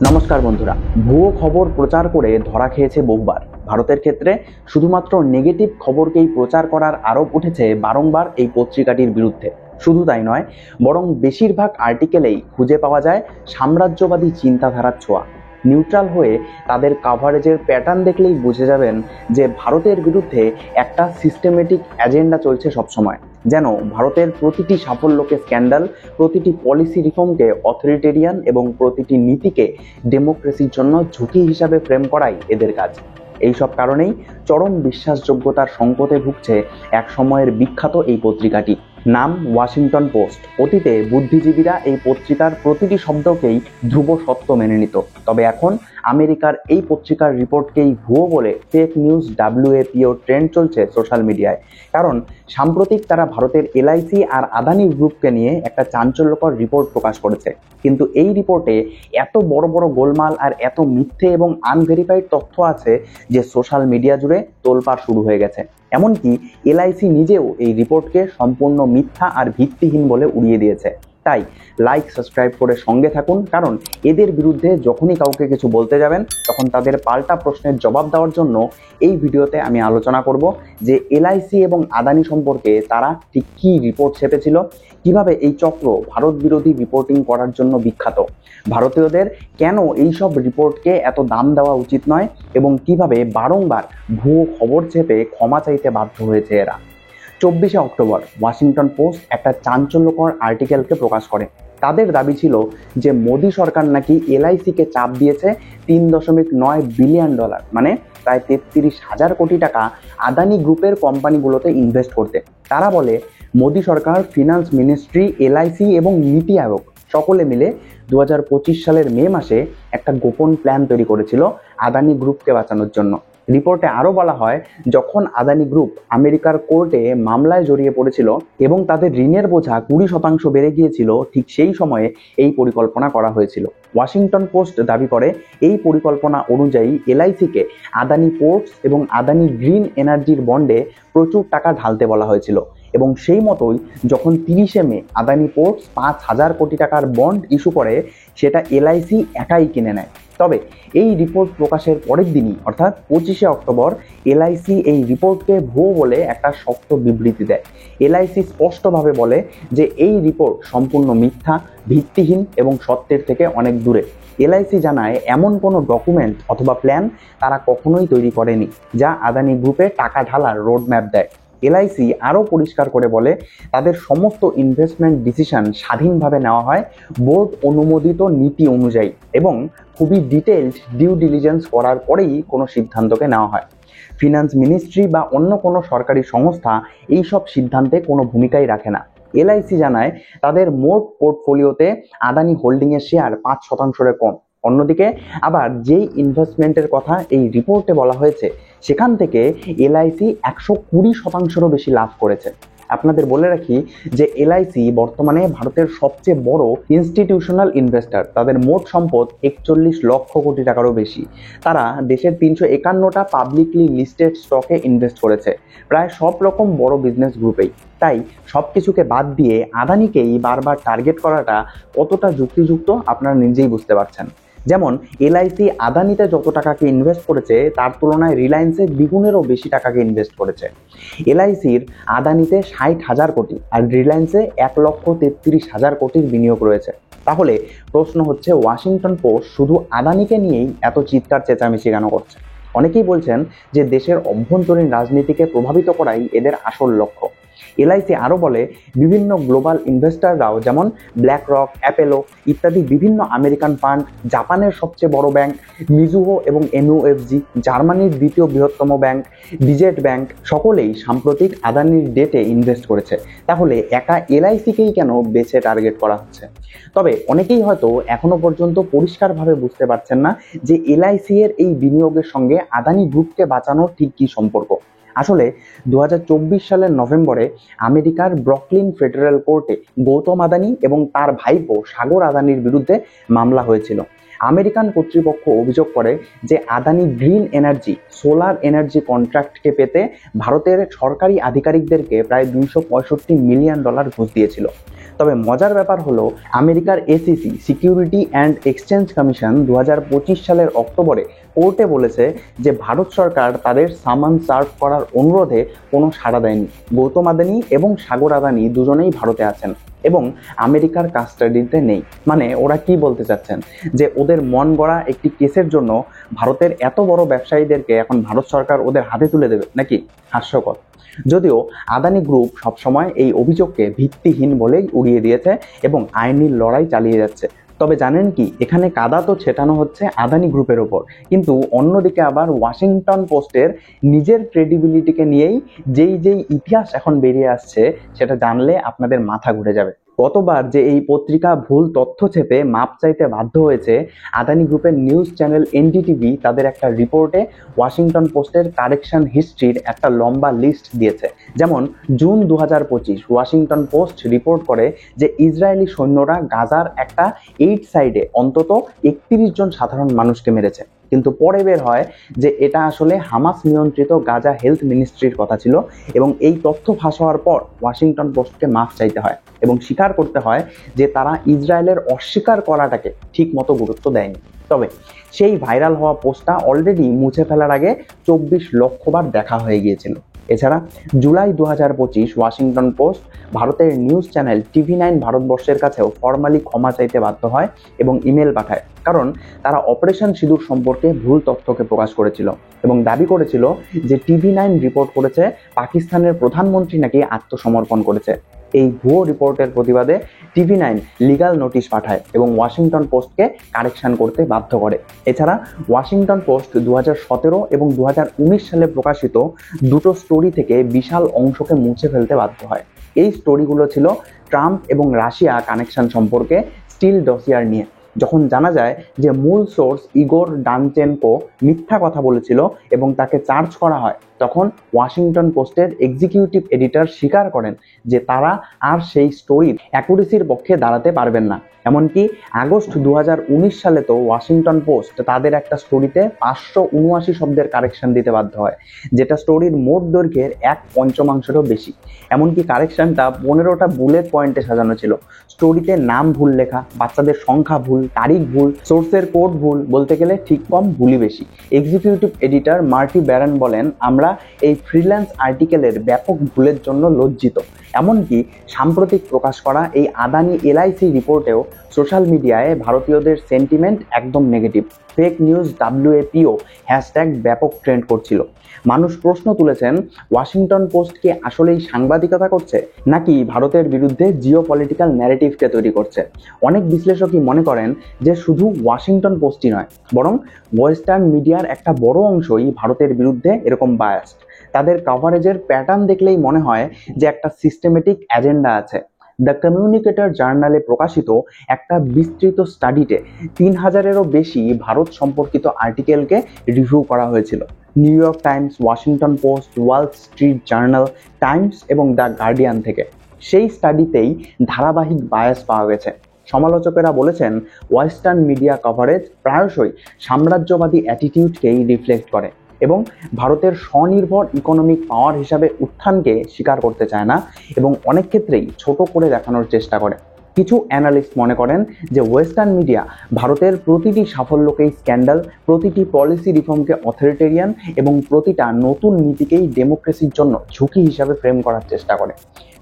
নমস্কার বন্ধুরা, ভুয়ো খবর প্রচার করে ধরা খেয়েছে বহুবার। ভারতের ক্ষেত্রে শুধুমাত্র নেগেটিভ খবরকেই প্রচার করার আরোপ উঠেছে বারংবার এই পত্রিকাটির বিরুদ্ধে। শুধু তাই নয়, বরং বেশিরভাগ আর্টিকেলেই খুঁজে পাওয়া যায় সাম্রাজ্যবাদী চিন্তাধারার ছোঁয়া। নিউট্রাল হয়ে তাদের কাভারেজের প্যাটার্ন দেখলেই বুঝে যাবেন যে ভারতের বিরুদ্ধে একটা সিস্টেমেটিক এজেন্ডা চলছে সবসময়। যেন ভারতের প্রতিটি সাফল্যকে স্ক্যান্ডাল, প্রতিটি পলিসি রিফর্মকে অথরিটেরিয়ান এবং প্রতিটি নীতিকে ডেমোক্রেসির জন্য ঝুঁকি হিসাবে ফ্রেম করাই এদের কাজ। এই সব কারণেই চরম বিশ্বাসযোগ্যতার সংকটে ভুগছে এক সময়ের বিখ্যাত এই পত্রিকাটি। নাম ওয়াশিংটন পোস্ট। অতীতে বুদ্ধিজীবীরা এই পত্রিকার প্রতিটি শব্দকেই ধ্রুব সত্য মেনে নিত, তবে এখন আমেরিকার এই পত্রিকার রিপোর্টকেই ভুয়ো বলে ফেক নিউজ WAPO ট্রেন্ড চলছে সোশ্যাল মিডিয়ায়। কারণ সাম্প্রতিক তারা ভারতের LIC আর আদানি গ্রুপকে নিয়ে একটা চাঞ্চল্যকর রিপোর্ট প্রকাশ করেছে। কিন্তু এই রিপোর্টে এত বড় বড় গোলমাল আর এত মিথ্যে এবং আনভেরিফাইড তথ্য আছে যে সোশ্যাল মিডিয়া জুড়ে তোলপাড় শুরু হয়ে গেছে। এমনকি LIC নিজেও এই রিপোর্টকে সম্পূর্ণ মিথ্যা আর ভিত্তিহীন বলে উড়িয়ে দিয়েছে। তাই লাইক সাবস্ক্রাইব করে সঙ্গে থাকুন, কারণ এদের বিরুদ্ধে যখনই কাউকে কিছু বলতে যাবেন তখন তাদের পাল্টা প্রশ্নের জবাব দেওয়ার জন্য এই ভিডিওতে আমি আলোচনা করব যে LIC এবং আদানি সম্পর্কে তারা ঠিক কী রিপোর্ট ছেপেছিল, কিভাবে এই চক্র ভারত বিরোধী রিপোর্টিং করার জন্য বিখ্যাত, ভারতীয়দের কেন এইসব রিপোর্টকে এত দাম দেওয়া উচিত নয়, এবং কিভাবে বারংবার ভুয়ো খবর ছেপে ক্ষমা চাইতে বাধ্য হয়েছে এরা। 24শে অক্টোবর ওয়াশিংটন পোস্ট একটা চাঞ্চল্যকর আর্টিকেলকে প্রকাশ করে। তাদের দাবি ছিল যে মোদী সরকার নাকি LIC-কে চাপ দিয়েছে $3.9 বিলিয়ন, মানে প্রায় 33,000 কোটি টাকা আদানি গ্রুপের কোম্পানিগুলোতে ইনভেস্ট করতে। তারা বলে মোদী সরকার, ফিনান্স মিনিস্ট্রি, LIC এবং নীতি আয়োগ সকলে মিলে 2025 সালের মে মাসে একটা গোপন প্ল্যান তৈরি করেছিল আদানি গ্রুপকে বাঁচানোর জন্য। রিপোর্টে আরও বলা হয়, যখন আদানি গ্রুপ আমেরিকার কোর্টে মামলায় জড়িয়ে পড়েছিল এবং তাদের ঋণের বোঝা 20% বেড়ে গিয়েছিল, ঠিক সেই সময়ে এই পরিকল্পনা করা হয়েছিল। ওয়াশিংটন পোস্ট দাবি করে এই পরিকল্পনা অনুযায়ী LIC-কে আদানি পোর্টস এবং আদানি গ্রিন এনার্জির বন্ডে প্রচুর টাকা ঢালতে বলা হয়েছিল, এবং সেই মতোই যখন 30শে মে আদানি পোর্টস 5,000 কোটি টাকার বন্ড ইস্যু করে, সেটা LIC একাই কিনে নেয়। তবে এই রিপোর্ট প্রকাশের পরের দিনই অর্থাৎ 25শে অক্টোবর LIC এই রিপোর্টকে ভুয়ো বলে একটা শক্ত বিবৃতি দেয়। LIC স্পষ্টভাবে বলে যে এই রিপোর্ট সম্পূর্ণ মিথ্যা, ভিত্তিহীন এবং সত্যের থেকে অনেক দূরে। LIC জানায় এমন কোনো ডকুমেন্ট অথবা প্ল্যান তারা কখনোই তৈরি করেনি যা আদানি গ্রুপে টাকা ঢালার রোডম্যাপ দেয়। LIC আরও পরিষ্কার করে বলে তাদের সমস্ত ইনভেস্টমেন্ট ডিসিশন স্বাধীনভাবে নেওয়া হয় বোর্ড অনুমোদিত নীতি অনুযায়ী, এবং খুবই ডিটেইলড ডিউ ডিলিজেন্স করার পরেই কোনো সিদ্ধান্তকে নেওয়া হয়। ফিনান্স মিনিস্ট্রি বা অন্য কোনো সরকারি সংস্থা এই সব সিদ্ধান্তে কোনো ভূমিকাই রাখে না। LIC জানায় তাদের মোট পোর্টফোলিওতে আদানি হোল্ডিংয়ের শেয়ার 5%-এর কম। অন্যদিকে আবার যেই ইনভেস্টমেন্টের কথা এই রিপোর্টে বলা হয়েছে, সেখান থেকে LIC 120%-এরও বেশি লাভ করেছে। আপনাদের বলে রাখি যে LIC বর্তমানে ভারতের সবচেয়ে বড় ইনস্টিটিউশনাল ইনভেস্টর। তাদের মোট সম্পদ 41 লক্ষ কোটি টাকারও বেশি। তারা দেশের 351টা পাবলিকলি লিস্টেড স্টকে ইনভেস্ট করেছে, প্রায় সব রকম বড় বিজনেস গ্রুপেই। তাই সব কিছুকে বাদ দিয়ে আদানিকেই বারবার টার্গেট করাটা কতটা যুক্তিযুক্ত আপনারা নিজেই বুঝতে পারছেন। যেমন LIC আদানিতে যত টাকাকে ইনভেস্ট করেছে তার তুলনায় রিলায়েন্সে দ্বিগুণেরও বেশি টাকাকে ইনভেস্ট করেছে। LICর আদানিতে 60,000 কোটি আর রিলায়েন্সে 1,33,000 কোটির বিনিয়োগ রয়েছে। তাহলে প্রশ্ন হচ্ছে, ওয়াশিংটন পোস্ট শুধু আদানিকে নিয়েই এত চিৎকার চেঁচামেচি কেন করছে? অনেকেই বলছেন যে দেশের অভ্যন্তরীণ রাজনীতিকে প্রভাবিত করাই এদের আসল লক্ষ্য। LIC আরও বলে বিভিন্ন গ্লোবাল ইনভেস্টাররাও, যেমন ব্ল্যাকরক, অ্যাপেলো ইত্যাদি বিভিন্ন আমেরিকান ফান্ড, জাপানের সবচেয়ে বড় ব্যাংক মিজুহো এবং MUFG, জার্মানির দ্বিতীয় বৃহত্তম ব্যাংক ডিজেট ব্যাংক, সকলেই সাম্প্রতিক আদানির ডেটে ইনভেস্ট করেছে। তাহলে একা LIC-কেই কেন বেছে টার্গেট করা হচ্ছে? তবে অনেকেই হয়তো এখনো পর্যন্ত পরিষ্কারভাবে বুঝতে পারছেন না যে LIC এর এই বিনিয়োগের সঙ্গে আদানি গ্রুপকে বাঁচানোর ঠিক কী সম্পর্ক। আসলে 2024 সালের নভেম্বরে আমেরিকার ব্রুকলিন ফেডারেল কোর্টে গৌতম আদানি এবং তার ভাইপো সাগর আদানির বিরুদ্ধে মামলা হয়েছিল। আমেরিকান কর্তৃপক্ষ অভিযোগ করে যে Adani green energy solar energy কন্ট্রাক্টকে পেতে ভারতের সরকারি আধিকারিকদেরকে প্রায় $265 মিলিয়ন ঘুষ দিয়েছিল। তবে মজার ব্যাপার হলো আমেরিকার SEC security and exchange commission 2025 সালের অক্টোবরে কোর্টে বলেছে যে ভারত সরকার তাদের সামান সার্ভ করার অনুরোধে কোনো সাড়া দেয়নি। গৌতম আদানি এবং সাগর আদানি দুজনেই ভারতে আছেন এবং আমেরিকার কাস্টাডিতে নেই। মানে ওরা কি বলতে চাচ্ছেন যে ওদের মন গড়া একটি কেসের জন্য ভারতের এত বড় ব্যবসায়ীদেরকে এখন ভারত সরকার ওদের হাতে তুলে দেবে নাকি? হাস্যকর। যদিও আদানি গ্রুপ সবসময় এই অভিযোগকে ভিত্তিহীন বলেই উড়িয়ে দিয়েছে এবং আইনি লড়াই চালিয়ে যাচ্ছে। তবে জানেন কি, এখানে কাদা তো ছেটানো হচ্ছে আদানি গ্রুপের ওপর, কিন্তু অন্যদিকে আবার ওয়াশিংটন পোস্টের নিজের ক্রেডিবিলিটিকে নিয়েই যেই ইতিহাস এখন বেরিয়ে আসছে সেটা জানলে আপনাদের মাথা ঘুরে যাবে। গতবার যে এই পত্রিকা ভুল তথ্য ছেপে মাপ চাইতে বাধ্য হয়েছে, আদানি গ্রুপের নিউজ চ্যানেল এনডিটিভি তাদের একটা রিপোর্টে ওয়াশিংটন পোস্টের কারেকশন হিস্ট্রির একটা লম্বা লিস্ট দিয়েছে। যেমন জুন 2025 ওয়াশিংটন পোস্ট রিপোর্ট করে যে ইসরায়েলি সৈন্যরা গাজার একটা 8 সাইডে অন্তত 31 জন সাধারণ মানুষকে মেরেছে, কিন্তু পরে বের হয় যে এটা আসলে হামাস নিয়ন্ত্রিত গাজা হেলথ মিনিস্ট্রির কথা ছিল এবং এই তথ্য ফাঁস হওয়ার পর ওয়াশিংটন পোস্টকে মাফ চাইতে হয় এবং স্বীকার করতে হয় যে তারা ইসরায়েলের অস্বীকার করাটাকে ঠিক মতো গুরুত্ব দেয়নি। তবে সেই ভাইরাল হওয়া পোস্টটা অলরেডি মুছে ফেলার আগে 24 লক্ষ বার দেখা হয়ে গিয়েছিল। এছাড়া জুলাই 2025 ওয়াশিংটন পোস্ট ভারতের নিউজ চ্যানেল TV9 ভারতবর্ষের কাছেও ফর্মালি ক্ষমা চাইতে বাধ্য হয় এবং ইমেল পাঠায়, কারণ তারা অপারেশন সিঁদুর সম্পর্কে ভুল তথ্যকে প্রকাশ করেছিল এবং দাবি করেছিল যে TV9 রিপোর্ট করেছে পাকিস্তানের প্রধানমন্ত্রী নাকি আত্মসমর্পণ করেছে। এই ভুয়ো রিপোর্টের প্রতিবাদে TV9 লিগ্যাল নোটিশ পাঠায় এবং ওয়াশিংটন পোস্টকে কারেকশন করতে বাধ্য করে। এছাড়া ওয়াশিংটন পোস্ট 2017 এবং 2019 সালে প্রকাশিত দুটো স্টোরি থেকে বিশাল অংশকে মুছে ফেলতে বাধ্য হয়। এই স্টোরিগুলো ছিল ট্রাম্প এবং রাশিয়া কানেকশন সম্পর্কে স্টিল ডসিয়ার নিয়ে। যখন জানা যায় যে মূল সোর্স ইগোর ডানচেনকো মিথ্যা কথা বলেছিল এবং তাকে চার্জ করা হয়, তখন ওয়াশিংটন পোস্টের এক্সিকিউটিভ এডিটর স্বীকার করেন যে তারা আর সেই স্টোরির অ্যাকুরেসির পক্ষে দাঁড়াতে পারবেন না। এমনকি আগস্ট 2019 সালে তো ওয়াশিংটন পোস্ট তাদের একটা স্টোরিতে 579 শব্দের কারেকশন দিতে বাধ্য হয়, যেটা স্টোরির মোট দৈর্ঘ্যের 1/5 বেশি। এমনকি কারেকশনটা 15টা বুলেট পয়েন্টে সাজানো ছিল। স্টোরিতে নাম ভুল লেখা, বাচ্চাদের সংখ্যা ভুল, তারিখ ভুল, সোর্সের কোড ভুল, বলতে গেলে ঠিক কম ভুলই বেশি। এক্সিকিউটিভ এডিটর মার্টি ব্যারন বলেন, আমরা এই ফ্রিল্যান্স আর্টিকেলের ব্যাপক ভুলের জন্য লজ্জিত। এমনকি সাম্প্রতিক প্রকাশ করা এই আদানি LIC রিপোর্টেও সোশ্যাল মিডিয়ায় ভারতীয়দের সেন্টিমেন্ট একদম negative. Fake news WAPO hashtag ব্যাপক ট্রেন্ড করছিল। মানুষ প্রশ্ন তুলেছেন, ওয়াশিংটন পোস্ট কি আসলেই সাংবাদিকতা করছে নাকি ভারতের বিরুদ্ধে জিওপলিটিক্যাল ন্যারেটিভকে তৈরি করছে? অনেক বিশ্লেষকই মনে করেন যে শুধু ওয়াশিংটন পোস্টই নয়, বরং ওয়েস্টার্ন মিডিয়ার একটা বড় অংশই ভারতের বিরুদ্ধে এরকম বায়াসড। তাদের কভারেজের প্যাটার্ন দেখলেই মনে হয় যে একটা সিস্টেমেটিক এজেন্ডা আছে। দ্য কমিউনিকেটর জার্নালে প্রকাশিত একটা বিস্তৃত স্টাডিতে 3000-এরও বেশি ভারত সম্পর্কিত আর্টিকেলকে রিভিউ করা হয়েছিল। New York Times, Washington post, Wall Street journal, Times এবং দ্য গার্ডিয়ান থেকে। সেই স্টাডিতেই ধারাবাহিক বায়াস পাওয়া গেছে। সমালোচকেরা বলেছেন, ওয়েস্টার্ন মিডিয়া কভারেজ প্রায়শই সাম্রাজ্যবাদী অ্যাটিটিউডকেই রিফ্লেক্ট করে এবং ভারতের স্বনির্ভর ইকোনমিক পাওয়ার হিসাবে উত্থানকে স্বীকার করতে চায় না এবং অনেক ক্ষেত্রেই ছোট করে দেখানোর চেষ্টা করে। কিছু অ্যানালিস্ট মনে করেন যে ওয়েস্টার্ন মিডিয়া ভারতের প্রতিটি সাফল্যকেই স্ক্যান্ডাল, প্রতিটি পলিসি রিফর্মকে অথরিটেরিয়ান এবং প্রতিটা নতুন নীতিকেই ডেমোক্রেসির জন্য ঝুঁকি হিসাবে ফ্রেম করার চেষ্টা করে।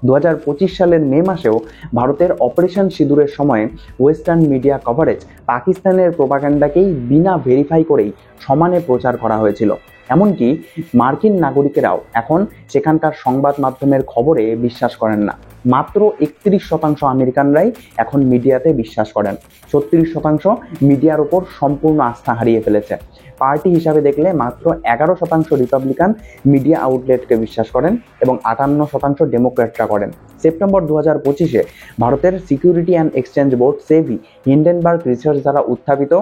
2025 সালের মে মাসেও ভারতের অপারেশন সিঁদুরের সময়ে ওয়েস্টার্ন মিডিয়া কভারেজ পাকিস্তানের প্রোপাগান্ডাকেই বিনা ভেরিফাই করেই সমানে প্রচার করা হয়েছিল। এমনকি মার্কিন নাগরিকেরাও এখন সেখানকার সংবাদ মাধ্যমের খবরে বিশ্বাস করেন না। মাত্র 31% আমেরিকানরাই এখন মিডিয়াতে বিশ্বাস করেন। 36% মিডিয়ার উপর সম্পূর্ণ আস্থা হারিয়ে ফেলেছে। পার্টি হিসাবে দেখলে মাত্র 11% রিপাবলিকান মিডিয়া আউটলেটকে বিশ্বাস করেন এবং 58% ডেমোক্র্যাটরা করেন। সেপ্টেম্বর 2025-এ ভারতের security and exchange board SEBI Hindenburg research দ্বারা উত্থাপিত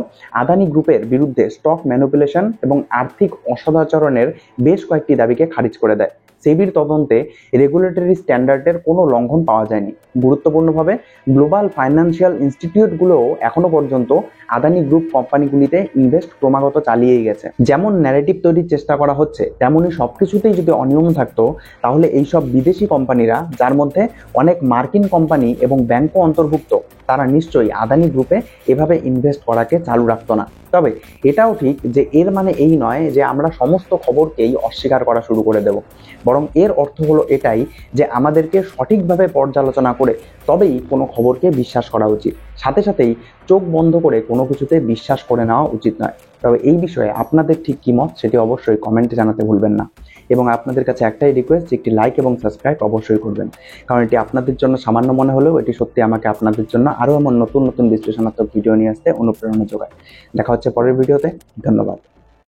আদানি গ্রুপের বিরুদ্ধে স্টক ম্যানিপুলেশন এবং আর্থিক অসদাচরণের বেশ কয়েকটি দাবিকে খারিজ করে দেয়। সেবির তদন্তে রেগুলেটরি স্ট্যান্ডার্ডের কোনো লঙ্ঘন পাওয়া যায়নি। গুরুত্বপূর্ণভাবে গ্লোবাল ফাইন্যান্সিয়াল ইনস্টিটিউটগুলোও এখনো পর্যন্ত আদানি গ্রুপ কোম্পানিগুলিতে ইনভেস্ট ক্রমাগত চালিয়েই গেছে। যেমন ন্যারেটিভ তৈরির চেষ্টা করা হচ্ছে, তেমনই সবকিছুতেই যদি অনিয়ম থাকতো তাহলে এইসব বিদেশি কোম্পানিরা, যার মধ্যে অনেক মার্কিন কোম্পানি এবং ব্যাংকও অন্তর্ভুক্ত, তারা নিশ্চয়ই আদানি গ্রুপে এভাবে ইনভেস্ট করাকে চালু রাখতো না। তবে এটাও ঠিক যে এর মানে এই নয় যে আমরা সমস্ত খবরকেই অস্বীকার করা শুরু করে দেব, বরং এর অর্থ হলো এটাই যে আমাদেরকে সঠিকভাবে পর্যালোচনা করে তবেই কোনো খবরকে বিশ্বাস করা উচিত। সাথে সাথেই চোখ বন্ধ করে কোনো কিছুতে বিশ্বাস করে নেওয়া উচিত নয়। তবে এই বিষয়ে আপনাদের ঠিক কী মত সেটি অবশ্যই কমেন্টে জানাতে ভুলবেন না। এবং আপনাদের কাছে একটাই রিকোয়েস্ট, একটি লাইক এবং সাবস্ক্রাইব অবশ্যই করবেন, কারণ এটি আপনাদের জন্য সামান্য মনে হলেও এটি সত্যি আমাকে আপনাদের জন্য আরও এমন নতুন নতুন বিশ্লেষণাত্মক ভিডিও নিয়ে আসতে অনুপ্রেরণা যোগায়। দেখা হচ্ছে পরের ভিডিওতে। ধন্যবাদ।